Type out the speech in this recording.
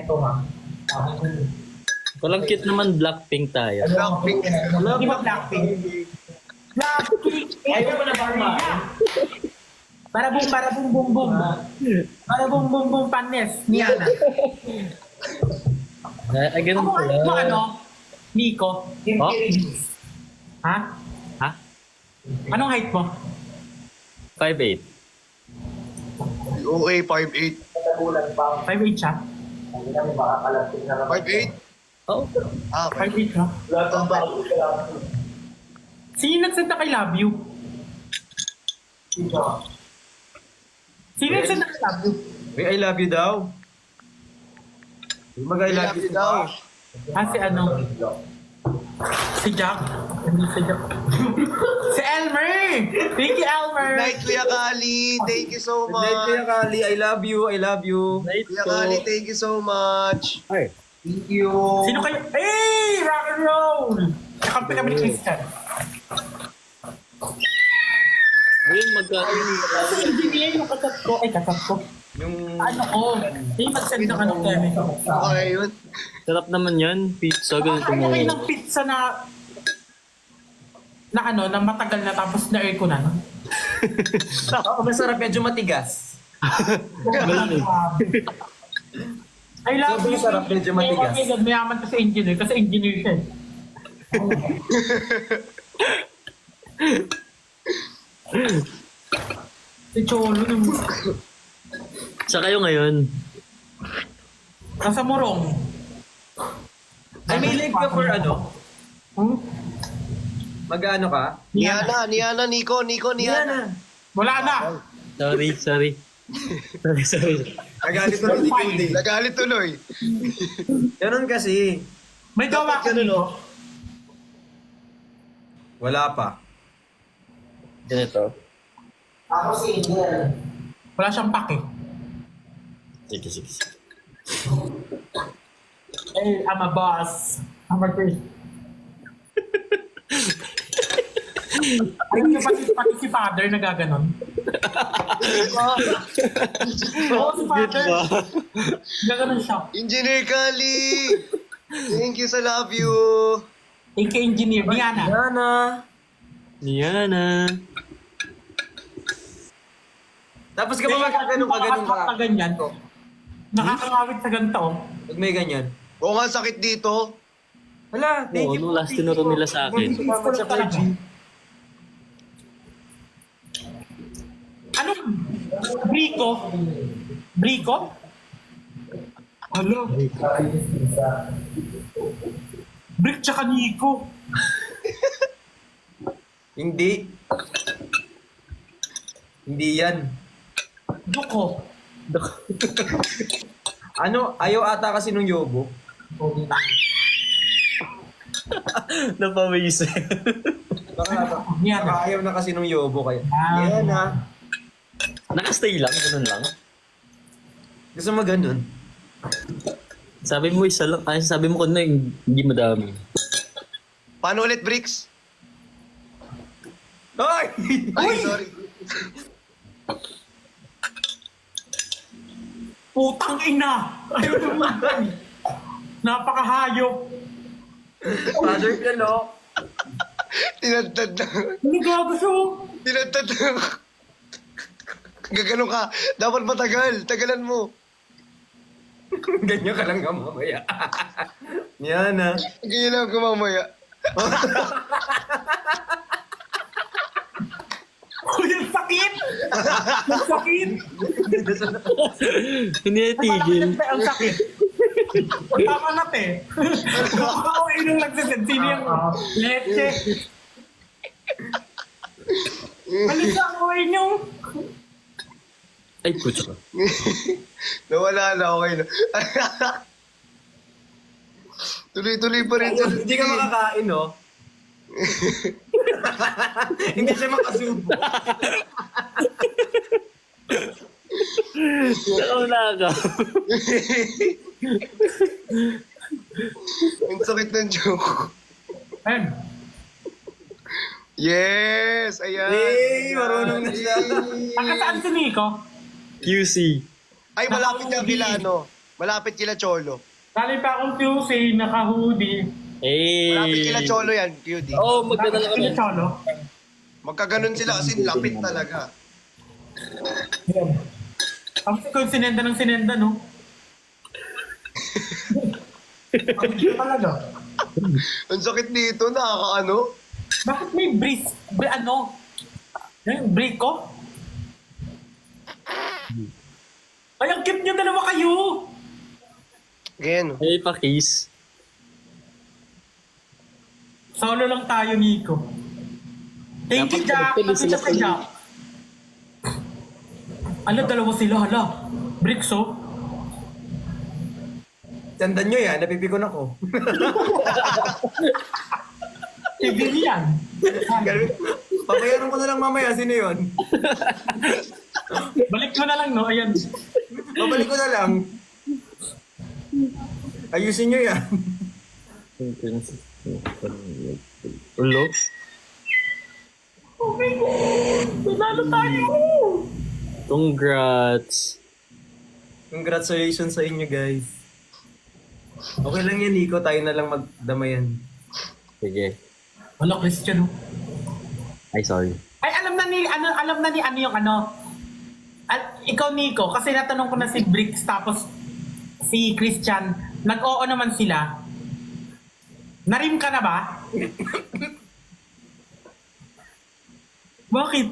Ito ha. Walang cute naman, Blackpink tayo. Blackpink. Di ba Blackpink? Blackpink! Ayaw mo na ba kumain? Para bum bum bum. Para bum bum bum panes. Niana. Ay, ganun Ano height mo pala. ano? Nico? Oh? Ha? Ha? Anong height mo? 5'8". Okay, 5'8". 5'8" siya? 5'8"? Oh. Ah, 5'8". 5'8" ka? Sino nagsenda kay Love You? Sino nagsenda kay Love You? Uy, I love you daw. Uy, mag-I love you daw. Si ano? Si Jack? Hindi si Jack. Si Elmer! Thank you, Elmer! Night, Kuya Kali. Thank you so Good night, Kuya much. Kali. I love you. I love you. Night Kuya ko. Kali, thank you so much. Ay. Thank you. Sino kayo? Hey! Rock and roll! Nakampi kami ni Christian. Ayun, magkakaroon. Kasi engineer yung kasat ko. Ay, kasat ko. Yung... Ano ko? Hindi mag-send ng ano kami. Okay, yun. Sarap naman yan. Pizza, ganito Kaya mo. kayo ng pizza na ano, na matagal na tapos na-air ko na. No? Oo, masarap. Medyo matigas. Ganun eh. I love Sobrang you. sarap, medyo matigas. Mayaman ka sa engineer kasi engineer siya. eh. Si Cholo yung Sa kayo ngayon. nasa Morong. Ay, may leg ka for ano? Hmm? Mag-ano ka? Niana, Nico, Niana. Wala na. Sorry. Sorry. Nagalit ko si Kundi. Nagalit tuloy. Ganun kasi. May gawa ka Ganun, dito. oh. Wala pa. Ganito. Wala siyang pake. Sige. Hey, I'm a boss. I'm a girl. Ay, pati si father nagaganon. Oo, si father. Diba? Nagaganon siya. Engineer Kali. Thank you sa love you. Engineer, Diana. Yana. Niana. Tapos ka ba magkaganon ka, ganun ka? Ganyan. Nakakangawit sa ganito. oh. Pag may ganyan. Oo nga, sakit dito. Hala, thank Oo, you. nung last tinuro nila sa akin. Salamat sa Talaga. 4G. Anong? Brico? Brico? Hello? Brick tsaka Nico. Hindi. Hindi yan. Duko. Ano, ayaw ata kasi nung yobo. Napawis. Yan. Baka ayaw na kasi nung yobo kaya. Ah. Yan na. Nakastay lang, ganun lang. Gusto mo ganun? Sabi mo isa lang, ay sabi mo kung hindi madami. Paano ulit, Bricks? Hoy! Ay, sorry. Putang ina! Ayaw naman. Napakahayop. Father ka, no? Tinadtad na. Ano gago siya? Tinadtad na. Gagano ka. Dapat matagal. Tagalan mo. Ganyan ka lang ka mamaya. Yan na. Ganyan lang ako mamaya. Uy, ang sakit! Ang sakit! Hindi na tigil. Ang sakit. Tama na, te. Ako yung nagsasend. Sino yung leche? Halika ako yung... Ay, putsa ka. Nawala na. Okay na. Tuloy-tuloy pa rin. Hindi ka makakain, no? Hindi siya makasubo. Wala ka. Ang sakit ng joke. Ayun. Yes! Ayan! Hey, marunong na siya. Saan si Nico? QC. Ay, malapit ka kila, ano? Malapit kila Cholo. Dali pa akong QC, naka-hoodie. Malapit kila Eh. Cholo yan, QD. Oo, magdadala kami. Cholo. Magkaganon sila kasi lapit talaga. Yan. Tapos ikaw yung sinenda ng sinenda, no? Ang cute talaga. Ang sakit dito, nakakaano. Bakit may breeze? Ano? Yung break ko? Ay, ang cute niyo dalawa kayo! Ganyan. Eh, pakis. Solo lang tayo, Nico. Thank you, Dapat Jack. magpili sila Nakita si Jack. Ano, dalawa sila, hala. Bricks, oh. Tandaan nyo yan, napipikon ako. TV yan. Papayaran ko na lang mamaya, sino yun? Balik mo na lang, no? Ayan. Babalik ko na lang. Ayusin nyo yan. Ulo? Oh my God! Nanalo tayo! Congrats. Congratulations sa inyo, guys. Okay lang yan, Nico. Tayo na lang magdamayan. Sige. Wala, Christian, oh. Ay, sorry. Ay, alam na ni ano yung ano. Ikaw, Nico, kasi natanong ko na si Bricks tapos si Christian, nag-oo naman sila. Narim ka na ba? Bakit?